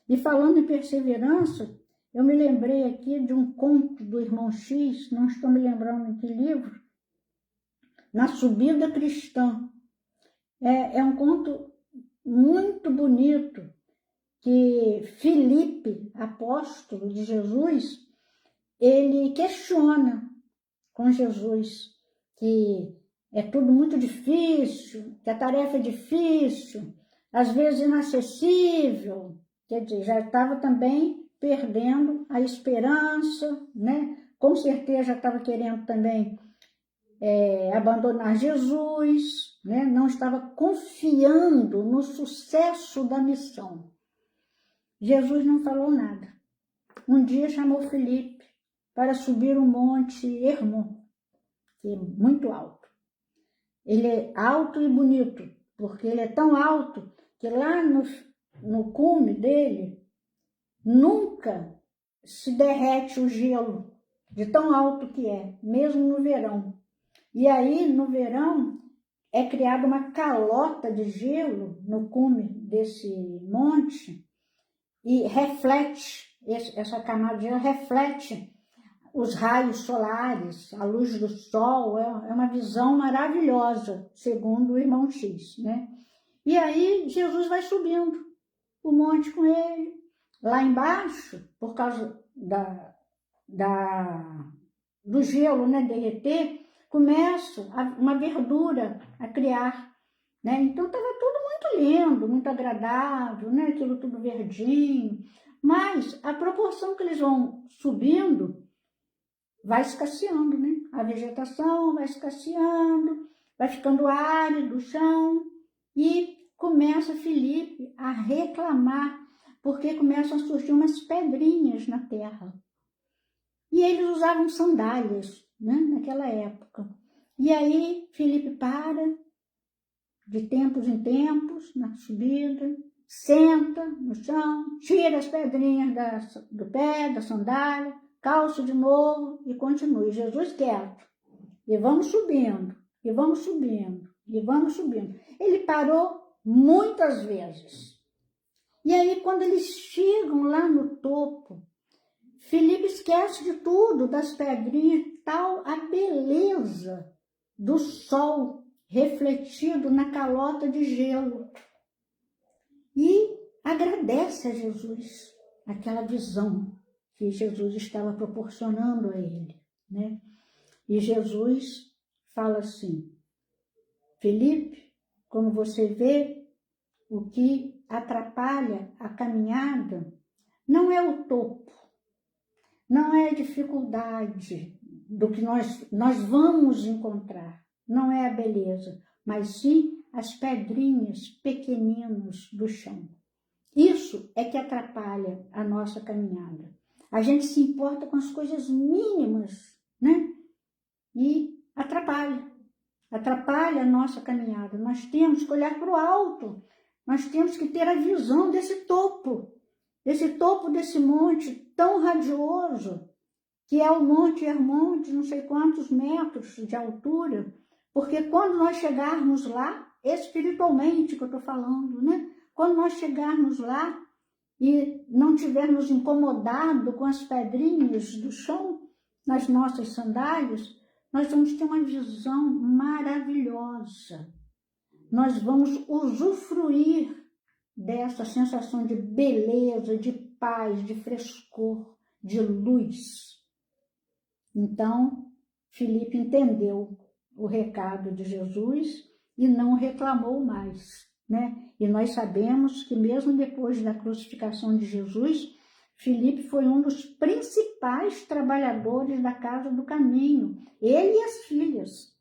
E falando em perseverança, eu me lembrei aqui de um conto do irmão X, não estou me lembrando de que livro, Na Subida Cristã. É um conto muito bonito, que Filipe, apóstolo de Jesus, ele questiona com Jesus que é tudo muito difícil, que a tarefa é difícil, às vezes inacessível, quer dizer, já estava também perdendo a esperança, né? Com certeza já estava querendo também abandonar Jesus, né? Não estava confiando no sucesso da missão. Jesus não falou nada. Um dia chamou Filipe para subir o monte Hermon, que é muito alto. Ele é alto e bonito, porque ele é tão alto que lá no cume dele nunca se derrete o gelo, de tão alto que é, mesmo no verão. E aí, no verão, é criada uma calota de gelo no cume desse monte e reflete, essa camada de gelo reflete os raios solares, a luz do sol, é uma visão maravilhosa, segundo o irmão X, né? E aí Jesus vai subindo o monte com ele. Lá embaixo, por causa do gelo, né, derreter, começa uma verdura a criar, né? Então estava tudo muito lindo, muito agradável, né? Aquilo tudo verdinho. Mas a proporção que eles vão subindo, vai escasseando, né? A vegetação vai escasseando, vai ficando árido o chão e começa Filipe a reclamar, porque começam a surgir umas pedrinhas na terra. E eles usavam sandálias, né? Naquela época. E aí Filipe para, de tempos em tempos, na subida, senta no chão, tira as pedrinhas do pé, da sandália, calça de novo e continue. Jesus quieto. E vamos subindo, e vamos subindo, e vamos subindo. Ele parou muitas vezes. E aí, quando eles chegam lá no topo, Filipe esquece de tudo, das pedrinhas, tal a beleza do sol refletido na calota de gelo. E agradece a Jesus aquela visão que Jesus estava proporcionando a ele, né? E Jesus fala assim, Filipe, como você vê, o que atrapalha a caminhada não é o topo, não é a dificuldade do que nós vamos encontrar, não é a beleza, mas sim as pedrinhas pequeninas do chão. Isso é que atrapalha a nossa caminhada. A gente se importa com as coisas mínimas, né? E atrapalha a nossa caminhada. Nós temos que olhar para o alto, nós temos que ter a visão desse topo desse monte tão radioso, que é o Monte Hermon, de não sei quantos metros de altura, porque quando nós chegarmos lá, espiritualmente que eu estou falando, né? Quando nós chegarmos lá e não tivermos incomodado com as pedrinhas do chão, nas nossas sandálias, nós vamos ter uma visão maravilhosa. Nós vamos usufruir dessa sensação de beleza, de paz, de frescor, de luz. Então, Filipe entendeu o recado de Jesus e não reclamou mais, né? E nós sabemos que mesmo depois da crucificação de Jesus, Filipe foi um dos principais trabalhadores da Casa do Caminho, ele e as filhas,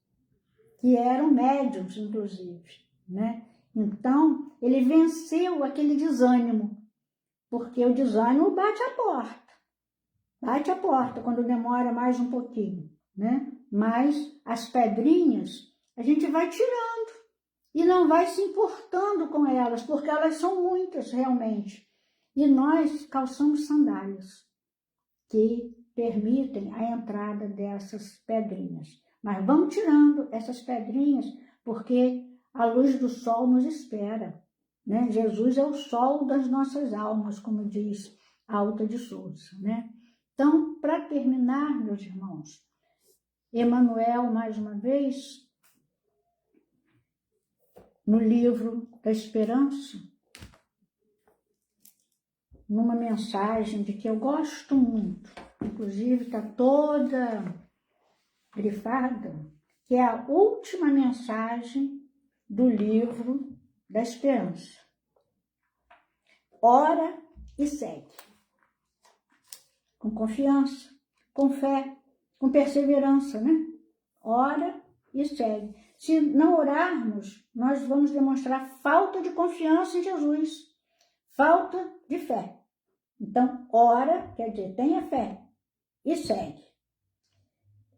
que eram médiuns, inclusive, né? Então, ele venceu aquele desânimo, porque o desânimo bate a porta quando demora mais um pouquinho, né? Mas as pedrinhas a gente vai tirando e não vai se importando com elas, porque elas são muitas realmente. E nós calçamos sandálias que permitem a entrada dessas pedrinhas. Mas vamos tirando essas pedrinhas, porque a luz do sol nos espera, né? Jesus é o sol das nossas almas, como diz Alta de Souza, né? Então, para terminar, meus irmãos, Emmanuel, mais uma vez, no livro da Esperança, numa mensagem de que eu gosto muito, inclusive está toda grifada, que é a última mensagem do livro da Esperança. Ora e segue. Com confiança, com fé, com perseverança, né? Ora e segue. Se não orarmos, nós vamos demonstrar falta de confiança em Jesus, falta de fé. Então, ora, quer dizer, tenha fé e segue.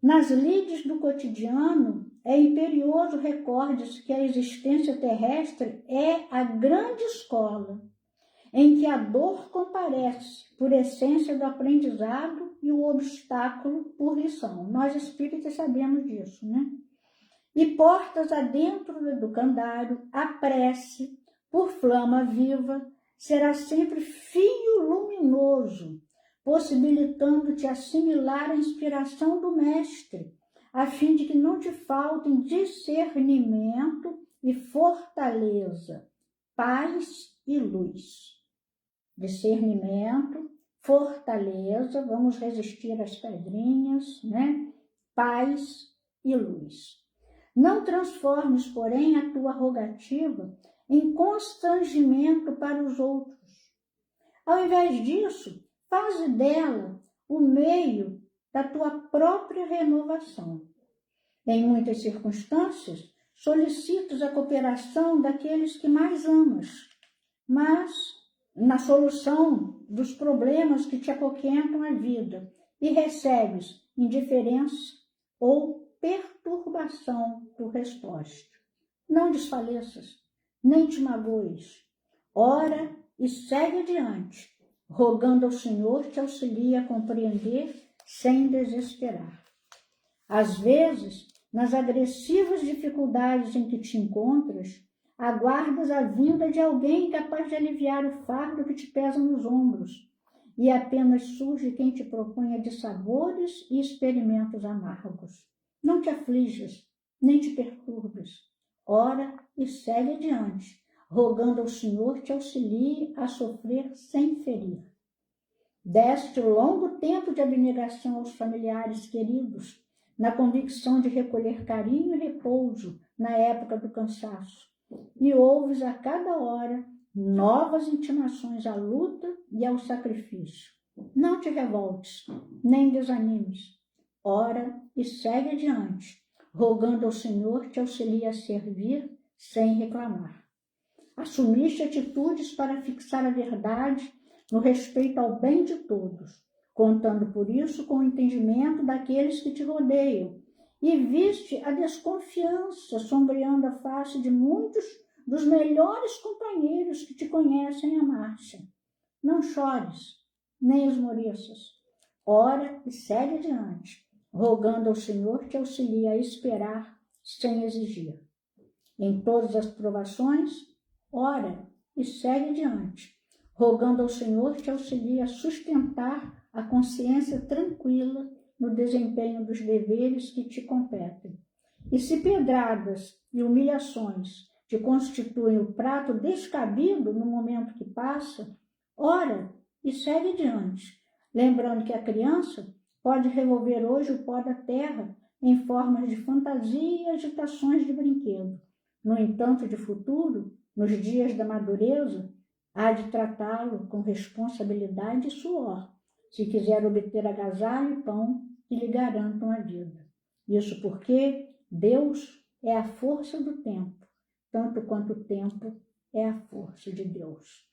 Nas lides do cotidiano, é imperioso recorde-se que a existência terrestre é a grande escola, em que a dor comparece por essência do aprendizado e o obstáculo por lição. Nós espíritas sabemos disso, né? E portas adentro do educandário, a prece, por flama viva, será sempre fio luminoso, possibilitando-te assimilar a inspiração do Mestre, a fim de que não te faltem discernimento e fortaleza, paz e luz. Discernimento, fortaleza, vamos resistir às pedrinhas, né? Paz e luz. Não transformes, porém, a tua rogativa em constrangimento para os outros. Ao invés disso, faze dela o meio da tua própria renovação. Em muitas circunstâncias, solicitas a cooperação daqueles que mais amas, mas na solução dos problemas que te apoquentam a vida, e recebes indiferença ou perturbação por resposta. Não desfaleças, nem te magoes. Ora e segue adiante, rogando ao Senhor te auxilie a compreender sem desesperar. Às vezes, nas agressivas dificuldades em que te encontras, aguardas a vinda de alguém capaz de aliviar o fardo que te pesa nos ombros, e apenas surge quem te proponha dissabores e experimentos amargos. Não te aflijas, nem te perturbes. Ora e segue adiante, rogando ao Senhor te auxilie a sofrer sem ferir. Deste longo tempo de abnegação aos familiares queridos, na convicção de recolher carinho e repouso na época do cansaço, e ouves a cada hora novas intimações à luta e ao sacrifício. Não te revoltes, nem desanimes. Ora e segue adiante, rogando ao Senhor te auxilie a servir sem reclamar. Assumiste atitudes para fixar a verdade no respeito ao bem de todos, contando por isso com o entendimento daqueles que te rodeiam, e viste a desconfiança sombreando a face de muitos dos melhores companheiros que te conhecem à marcha. Não chores, nem esmoreças. Ora e segue adiante, rogando ao Senhor te auxilie a esperar sem exigir. Em todas as provações, ora e segue adiante, rogando ao Senhor te auxilie a sustentar a consciência tranquila no desempenho dos deveres que te competem. E se pedradas e humilhações te constituem o prato descabido no momento que passa, ora e segue adiante, lembrando que a criança pode revolver hoje o pó da terra em formas de fantasia e agitações de brinquedo. No entanto, de futuro, nos dias da madureza, há de tratá-lo com responsabilidade e suor, se quiser obter agasalho e pão que lhe garantam a vida. Isso porque Deus é a força do tempo, tanto quanto o tempo é a força de Deus.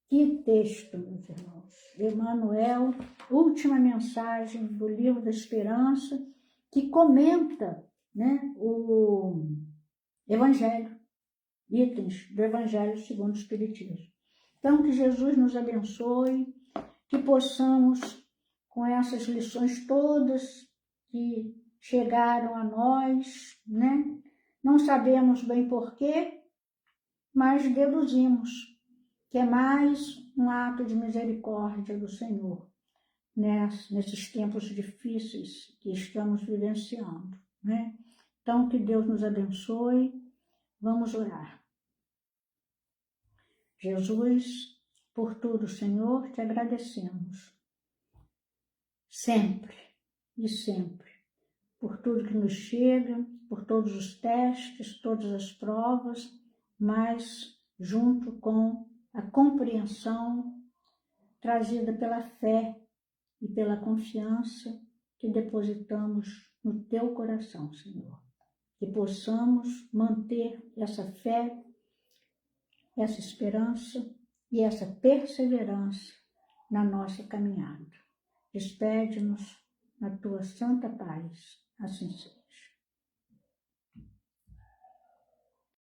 Que texto, meus irmãos. Emmanuel, última mensagem do Livro da Esperança, que comenta, né, o Evangelho, itens do Evangelho segundo o Espiritismo. Então, que Jesus nos abençoe, que possamos, com essas lições todas que chegaram a nós, né? Não sabemos bem porquê, mas deduzimos que é mais um ato de misericórdia do Senhor, né? Nesses tempos difíceis que estamos vivenciando, né? Então, que Deus nos abençoe. Vamos orar. Jesus, por tudo, Senhor, te agradecemos. Sempre e sempre. Por tudo que nos chega, por todos os testes, todas as provas, mas junto com a compreensão trazida pela fé e pela confiança que depositamos no teu coração, Senhor. Que possamos manter essa fé, essa esperança e essa perseverança na nossa caminhada. Despede-nos na tua santa paz. Assim seja.